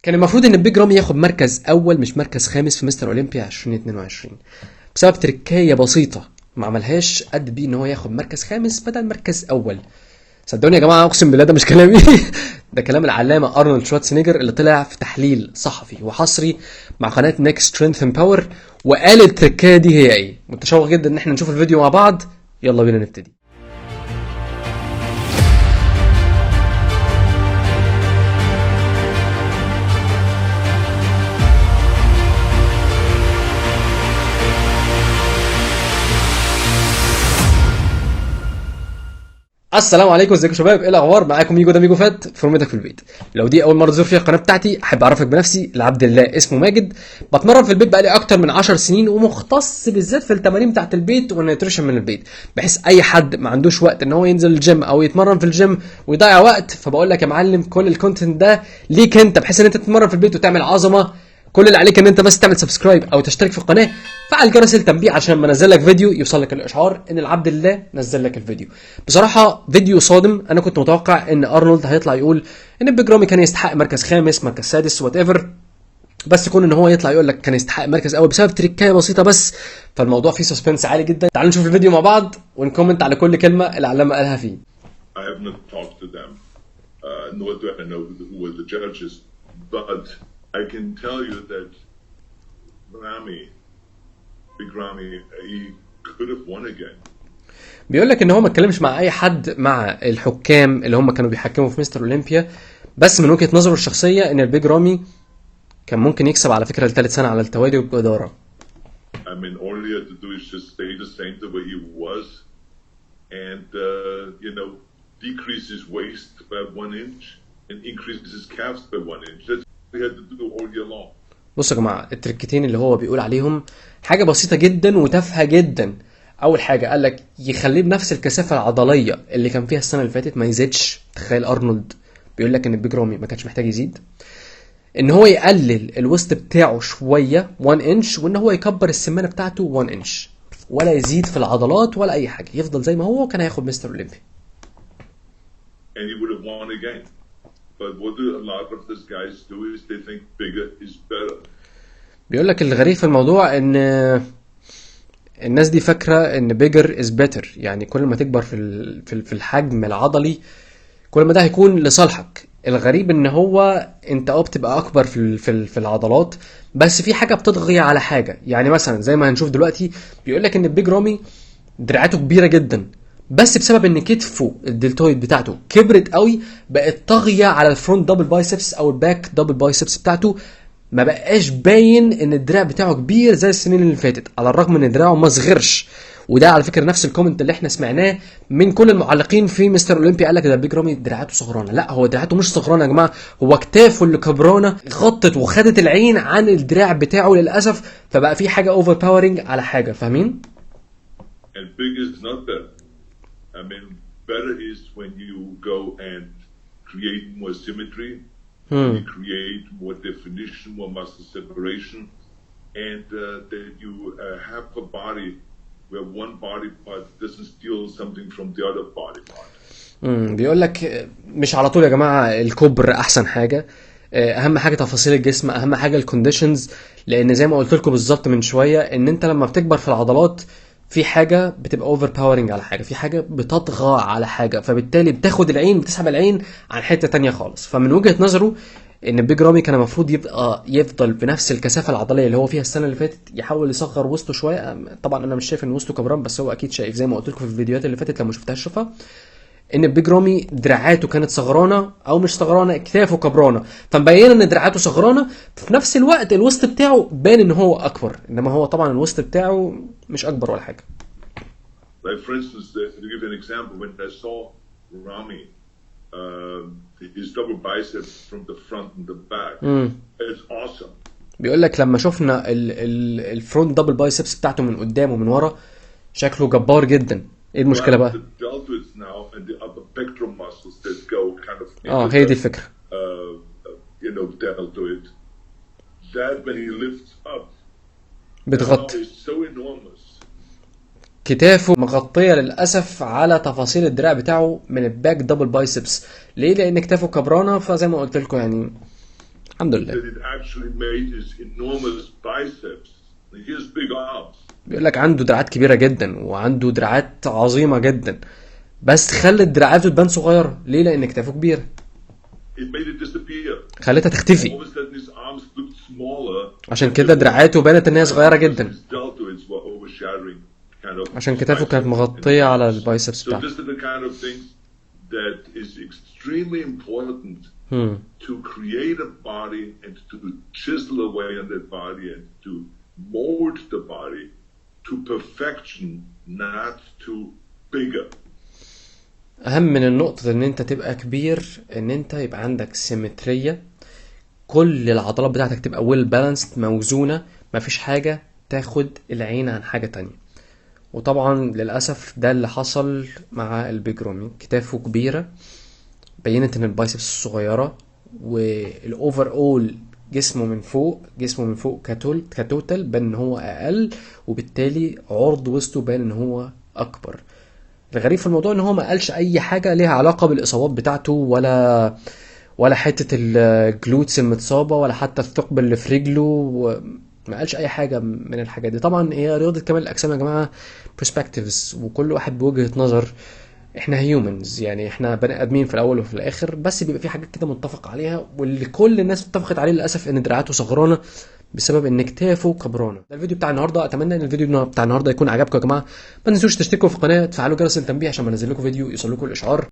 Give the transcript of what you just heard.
كان المفروض ان بيج رامي ياخد مركز اول مش مركز خامس في مستر اولمبيا 2022 بسبب تركايه بسيطه ما عملهاش قد بيه ان هو ياخد مركز خامس بدل مركز اول. صدقوني يا جماعه اقسم بالله ده مش كلامي ده كلام العلامه ارنولد شوارتزنيجر اللي طلع في تحليل صحفي وحصري مع قناه نيكست سترينث اند باور وقال التركايه دي هي ايه. متشوق جدا ان احنا نشوف الفيديو مع بعض، يلا بينا نبتدي. السلام عليكم، ازيكم يا شباب؟ ايه الاخبار؟ معاكم ميجو، ده ميجو فات فورمتك في البيت. لو دي اول مره تزور فيها القناه بتاعتي احب اعرفك بنفسي، العبد الله اسمه ماجد، بتمرن في البيت بقالي اكتر من 10 سنين ومختص بالذات في التمارين بتاعت البيت والنيوتريشن من البيت، بحيث اي حد ما عندوش وقت ان هو ينزل الجيم او يتمرن في الجيم ويضيع وقت، فبقول لك يا معلم كل الكونتنت ده ليك انت، بحيث ان انت تتمرن في البيت وتعمل عظمه. كل اللي عليك ان انت بس تعمل سبسكرايب او تشترك في القناه، فعل جرس التنبيه عشان لما انزل لك فيديو يوصل لك الاشعار ان العبد الله نزل لك الفيديو. بصراحه فيديو صادم، انا كنت متوقع ان ارنولد هيطلع يقول ان بيج رامي كان يستحق مركز خامس مركز سادس وات ايفر، بس يكون ان هو يطلع يقول لك كان يستحق مركز اول بسبب تريكايه بسيطه بس، فالموضوع فيه سسبنس عالي جدا. تعالوا نشوف الفيديو مع بعض ونكومنت على كل كلمه العلامه قالها فيه. I have not talked to them, nor do I know who were the judges, but I can tell you that Big Ramy, he could have won again. بيقول لك ان هو ما اتكلمش مع اي حد مع الحكام اللي هم كانوا بيحكموا في مستر اولمبيا، بس من وجهة نظره الشخصية ان البيج رامي كان ممكن يكسب على فكرة لثالث سنة على التوالي وبجدارة. I mean, all he had to do is just stay the same the way he was and, decrease his waist by 1 inch and increase his calves by 1 inch. That's what he had to do all year long. بصوا يا جماعة، التركتين اللي هو بيقول عليهم حاجة بسيطة جدا وتافهة جدا. اول حاجة قال لك يخليه بنفس الكثافة العضلية اللي كان فيها السنة اللي فاتت، ما يزيدش. تخيل ارنولد بيقول لك ان البيج رامي ما كانش محتاج يزيد، ان هو يقلل الوسط بتاعه شوية 1 انش، وان هو يكبر السمانة بتاعته 1 انش، ولا يزيد في العضلات ولا اي حاجة، يفضل زي ما هو وكان هياخد مستر اولمبي. And he would have won again. But what do a lot of these guys do is they think bigger is better. بيقول لك الغريب في الموضوع ان الناس دي فاكره ان بيجر از بيتر، يعني كل ما تكبر في الحجم العضلي كل ما ده هيكون لصالحك. الغريب ان هو انت بتبقى اكبر في العضلات، بس في حاجه بتطغي على حاجه. يعني مثلا زي ما هنشوف دلوقتي بيقول لك ان البيج رامي دراعاته كبيره جدا، بس بسبب ان كتفه الدلتويد بتاعته كبرت قوي بقت طاغيه على الفرونت دبل بايسبس او الباك دبل بايسبس بتاعته، ما بقاش باين ان الدراع بتاعه كبير زي السنين اللي فاتت، على الرغم ان دراعه ما صغرش. وده على فكره نفس الكومنت اللي احنا سمعناه من كل المعلقين في مستر اولمبيا، قال لك ده بيج رامي دراعاته صغرانه. لا، هو دراعاته مش صغرانه يا جماعه، هو كتافه اللي كبرانه غطت وخدت العين عن الدراع بتاعه للاسف، فبقى في حاجه اوفر باورنج على حاجه. فاهمين؟ And big is not better. I mean, better is when you go and create more symmetry, you create more definition, more muscle separation, and that you have a body where one body part doesn't steal something from the other body part. بيقول لك مش على طول يا جماعه الكبر احسن حاجه، اهم حاجه تفاصيل الجسم، اهم حاجه الكونديشنز، لان زي ما قلت لكم بالظبط من شويه ان انت لما بتكبر في العضلات في حاجه بتبقى اوفر باورنج على حاجه، في حاجه بتطغى على حاجه، فبالتالي بتاخد العين، بتسحب العين عن حته تانية خالص. فمن وجهه نظره ان بيج رامي كان المفروض يفضل بنفس الكثافه العضليه اللي هو فيها السنه اللي فاتت، يحاول يصغر وسطه شويه. طبعا انا مش شايف ان وسطه كبران، بس هو اكيد شايف زي ما قلت لكم في الفيديوهات اللي فاتت لما شفتهاش شوفها، ان بيج رامي دراعاته كانت صغرانه او مش صغرانه، كتافه كبرانه، فمبين ان دراعاته صغرانه، في نفس الوقت الوسط بتاعه بان ان هو اكبر، انما هو طبعا الوسط بتاعه مش اكبر ولا حاجه. Like for instance, to give you an example, when I saw Ramy, his double biceps from the front and the back, it's awesome. بيقول لك لما شفنا الفرونت دبل بايسبس بتاعته من قدام ومن ورا شكله جبار جدا. ايه المشكله بقى؟ The deltoids now and the upper pectoral muscles that go kind of هي دي الفكره. Deltoid. That when he lifts up, بتغطي is so enormous. كتافه مغطيه للاسف على تفاصيل الدراع بتاعه من الباك دبل بايسبس. ليه؟ لان كتافه كبرانه، فزي ما قلت لكم يعني الحمد لله. that it actually made his enormous biceps. He has big arms. بيقول لك عنده دراعات كبيرة جدا وعنده دراعات عظيمة جدا، بس خلت دراعاته تبان صغيرة. ليه؟ لأن كتافه كبيرة، It made it disappear. خلتها All تختفي. of a sudden his arms looked smaller. عشان كده دراعاته بانت ان هي صغيرة جدا، His deltoids were overshadowing kind of عشان كتافه كانت biceps مغطية and على arms. البايسبس So بتاعته. this is the kind of things that is extremely important to create a body and to chisel away on that body and to mold the body to perfection, not to bigger. اهم من النقطة ان انت تبقى كبير ان انت يبقى عندك سيمترية، كل العضلات بتاعتك تبقى ويل بالانسد، موزونة، مفيش حاجة تاخد العين عن حاجة تانية. وطبعا للأسف ده اللي حصل مع البيج رومي. كتافه كبيرة بينت ان البايسبس صغيرة، والاوفر اول جسمه من فوق كتوتال بان ان هو اقل، وبالتالي عرض وسطه بان ان هو اكبر. الغريب في الموضوع ان هو ما قالش اي حاجة ليها علاقة بالاصابات بتاعته، ولا حتة الجلوتس المتصابة، ولا حتى الثقب اللي في رجله، ما قالش اي حاجة من الحاجات دي. طبعا هي رياضة كمال الاجسام يا جماعة perspectives، وكل واحد بوجهة نظر. احنا هيومنز، يعني احنا بني ادمين في الاول وفي الاخر، بس بيبقى في حاجات كده متفق عليها، واللي كل الناس اتفقت عليه للاسف ان دراعاته صغرانه بسبب ان كتافه كبرانه. ده الفيديو بتاع النهارده، اتمنى ان الفيديو بتاع النهارده يكون عجبكم يا جماعه. ما تنسوش تشتركوا في القناه، تفعلوا جرس التنبيه عشان ما انزل لكم فيديو يوصل لكم الاشعار.